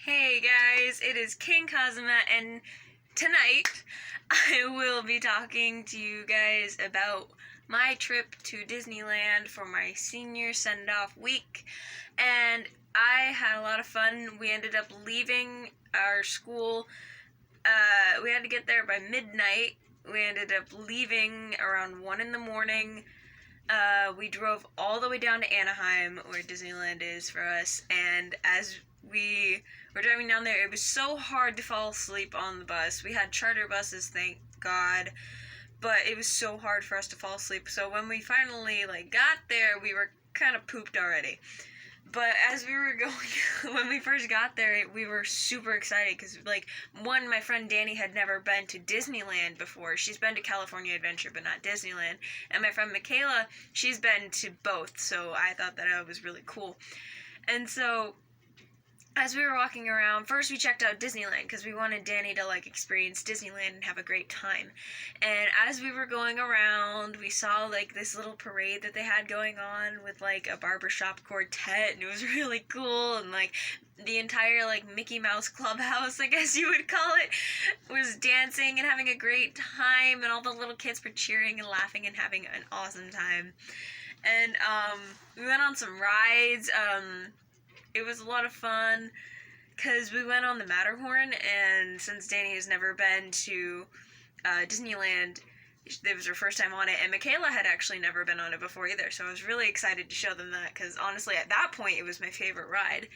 Hey guys, it is King Kazuma, and tonight I will be talking to you guys about my trip to Disneyland for my senior send-off week. And I had a lot of fun. We ended up leaving our school. We had to get there by midnight. We ended up leaving around 1 in the morning. We drove all the way down to Anaheim, where Disneyland is for us, and as we were driving down there, it was so hard to fall asleep on the bus. We had charter buses, thank God, but it was so hard for us to fall asleep. So when we finally got there, we were kind of pooped already. But as we were going, when we first got there, we were super excited because, my friend Danny had never been to Disneyland before. She's been to California Adventure, but not Disneyland. And my friend Michaela, she's been to both, so I thought that was really cool. And so, as we were walking around, first we checked out Disneyland because we wanted Danny to experience Disneyland and have a great time. And as we were going around, we saw this little parade that they had going on with a barbershop quartet, and it was really cool. And the entire Mickey Mouse clubhouse, I guess you would call it, was dancing and having a great time, and all the little kids were cheering and laughing and having an awesome time. And we went on some rides. It was a lot of fun because we went on the Matterhorn, and since Danny has never been to Disneyland, it was her first time on it, and Michaela had actually never been on it before either, so I was really excited to show them that because honestly at that point it was my favorite ride,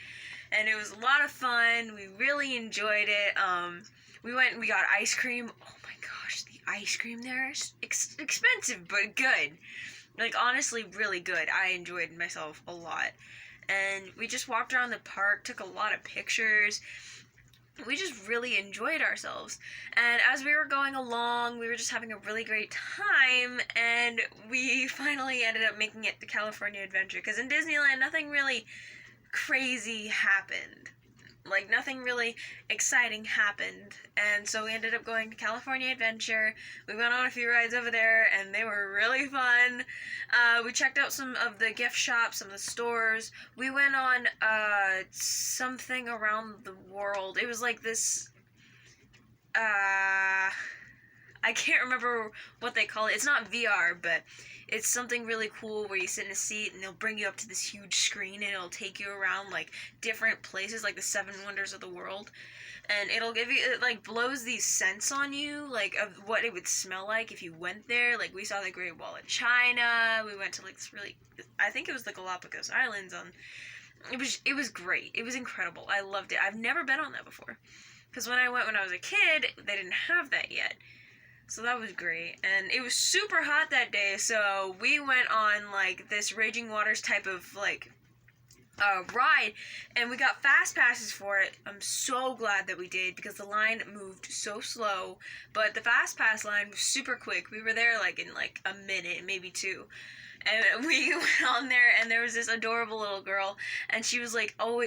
and it was a lot of fun. We really enjoyed it. We went and we got ice cream. Oh my gosh, the ice cream there is expensive but good. Honestly really good. I enjoyed myself a lot. And we just walked around the park, took a lot of pictures. We just really enjoyed ourselves. And as we were going along, we were just having a really great time, and we finally ended up making it to California Adventure, because in Disneyland, nothing really crazy happened. Nothing really exciting happened, and so we ended up going to California Adventure. We went on a few rides over there, and they were really fun. We checked out some of the gift shops, some of the stores. We went on something around the world. It was this, I can't remember what they call it. It's not VR, but it's something really cool where you sit in a seat and they'll bring you up to this huge screen and it'll take you around different places, the 7 wonders of the world. And it'll give you, it blows these scents on you, of what it would smell like if you went there. We saw the Great Wall of China. We went to this really, I think it was the Galapagos Islands. It was great. It was incredible. I loved it. I've never been on that before, because when I went when I was a kid, they didn't have that yet. So that was great, and it was super hot that day, so we went on, this Raging Waters type of, ride, and we got fast passes for it. I'm so glad that we did, because the line moved so slow, but the fast pass line was super quick. We were there, in, a minute, maybe 2. And we went on there, and there was this adorable little girl, and she was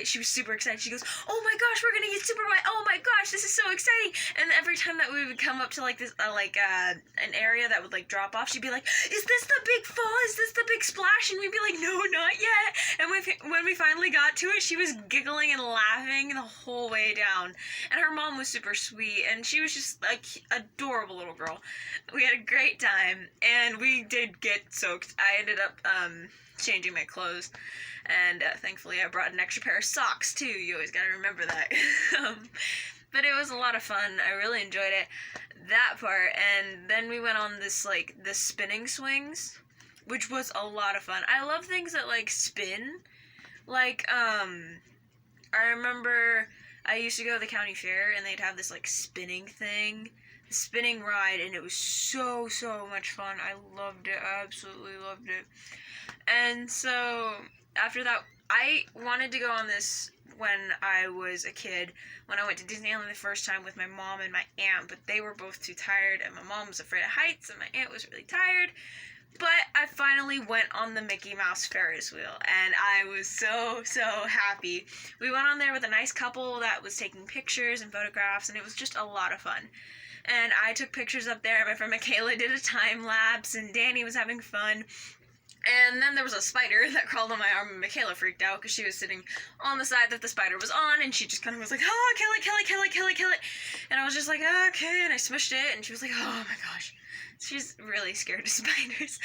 she was super excited. She goes, "Oh my gosh, we're gonna get super wide! Oh my gosh, this is so exciting!" And every time that we would come up to this, an area that would drop off, she'd be like, "Is this the big fall? Is this the big splash?" And we'd be like, "No, not yet." And when we finally got to it, she was giggling and laughing the whole way down. And her mom was super sweet, and she was just adorable little girl. We had a great time, and we did get soaked. I ended up changing my clothes, and thankfully I brought an extra pair of socks too. You always gotta remember that. But it was a lot of fun. I really enjoyed it, that part. And then we went on this the spinning swings, which was a lot of fun. I love things that spin. I remember I used to go to the county fair, and they'd have this spinning thing, spinning ride, and it was so much fun. I loved it. I absolutely loved it. And so after that, I wanted to go on this when I was a kid, when I went to Disneyland the first time with my mom and my aunt, but they were both too tired, and my mom was afraid of heights, and my aunt was really tired. But I finally went on the Mickey Mouse Ferris wheel, and I was so happy. We went on there with a nice couple that was taking pictures and photographs, and it was just a lot of fun. And I took pictures up there. My friend Michaela did a time lapse, and Danny was having fun. And then there was a spider that crawled on my arm, and Michaela freaked out because she was sitting on the side that the spider was on, and she just kind of was like, oh, kill it, kill it, kill it, kill it, kill it. And I was just like, okay, and I smushed it, and she was like, oh my gosh. She's really scared of spiders.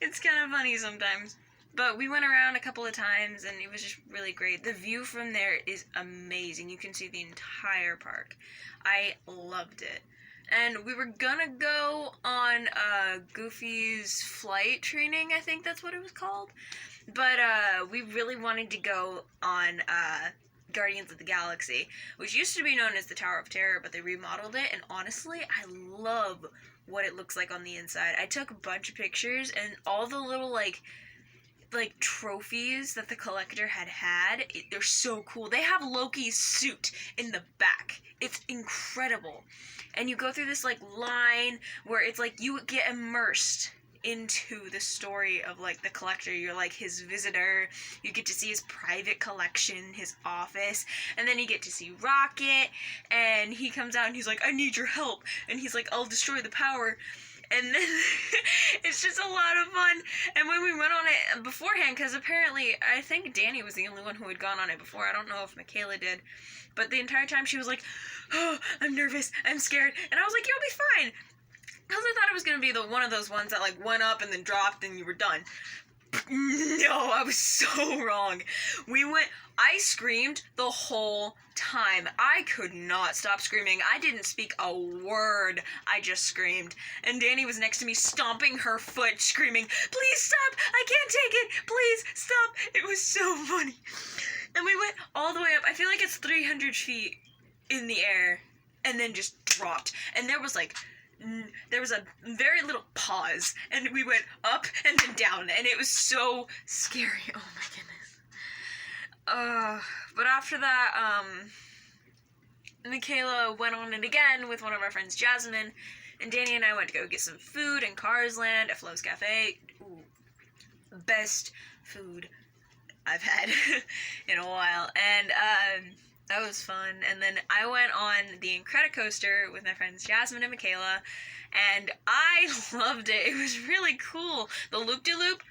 It's kind of funny sometimes. But we went around a couple of times, and it was just really great. The view from there is amazing. You can see the entire park. I loved it. And we were gonna go on Goofy's flight training, I think that's what it was called. But we really wanted to go on Guardians of the Galaxy, which used to be known as the Tower of Terror, but they remodeled it, and honestly, I love what it looks like on the inside. I took a bunch of pictures, and all the little, like trophies that the collector had, they're so cool. They have Loki's suit in the back. It's incredible. And you go through this, like, line where it's like you get immersed into the story of, like, the collector. You're, like, his visitor. You get to see his private collection, his office. And then you get to see Rocket. And he comes out and he's like, I need your help. And he's like, I'll destroy the power. And then it's just a lot of fun. And when we went on it beforehand, because apparently I think Danny was the only one who had gone on it before. I don't know if Michaela did. But the entire time she was like, oh, I'm nervous, I'm scared. And I was like, you'll be fine. Because I thought it was going to be one of those ones that, like, went up and then dropped and you were done. No, I was so wrong. I screamed the whole time. I could not stop screaming. I didn't speak a word. I just screamed. And Danny was next to me stomping her foot, screaming, please stop, I can't take it, please stop. It was so funny. And we went all the way up. I feel like it's 300 feet in the air and then just dropped. And there was a very little pause, and we went up and then down, and it was so scary. Oh my goodness. But after that, Michaela went on it again with one of our friends, Jasmine, and Danny and I went to go get some food in Cars Land at Flo's Cafe. Ooh, best food I've had in a while, and that was fun. And then I went on the Incredicoaster with my friends Jasmine and Michaela, and I loved it. It was really cool. The loop-de-loop,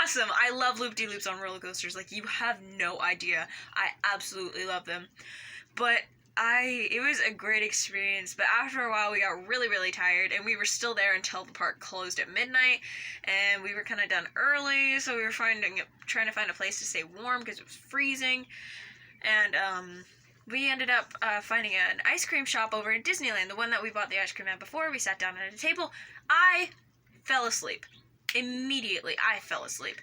awesome. I love loop-de-loops on roller coasters. Like, you have no idea. I absolutely love them. But it was a great experience, but after a while we got really, really tired, and we were still there until the park closed at midnight, and we were kind of done early, so we were trying to find a place to stay warm because it was freezing. And we ended up finding an ice cream shop over in Disneyland, the one that we bought the ice cream at before. We sat down at a table. I fell asleep. Immediately, I fell asleep.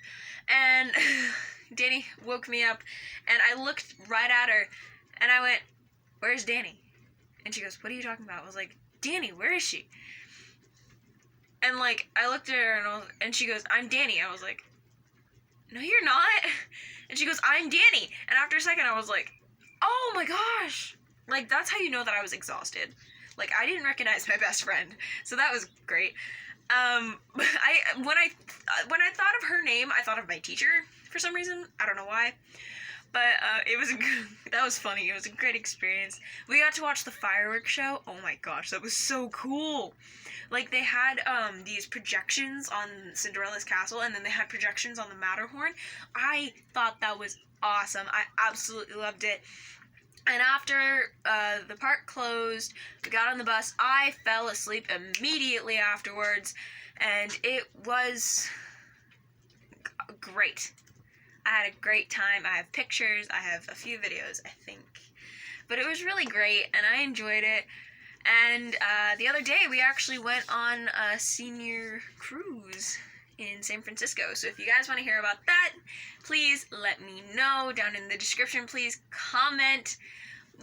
And Danny woke me up, and I looked right at her, and I went, where's Danny? And she goes, what are you talking about? I was like, Danny, where is she? And, like, I looked at her, and she goes, I'm Danny. I was like, no, you're not. And she goes, I'm Danny. And after a second, I was like, oh my gosh. Like, that's how you know that I was exhausted. Like, I didn't recognize my best friend. So that was great. When I thought of her name, I thought of my teacher for some reason. I don't know why. But that was funny. It was a great experience. We got to watch the fireworks show. Oh my gosh, that was so cool. Like, they had these projections on Cinderella's castle, and then they had projections on the Matterhorn. I thought that was awesome. I absolutely loved it. And after the park closed, we got on the bus. I fell asleep immediately afterwards, and it was great. I had a great time. I have pictures. I have a few videos, I think. But it was really great, and I enjoyed it. And the other day, we actually went on a senior cruise in San Francisco. So if you guys want to hear about that, please let me know down in the description. Please comment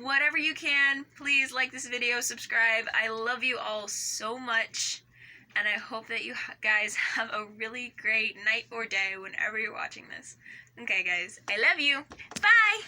whatever you can. Please like this video, subscribe. I love you all so much. And I hope that you guys have a really great night or day whenever you're watching this. Okay, guys, I love you. Bye!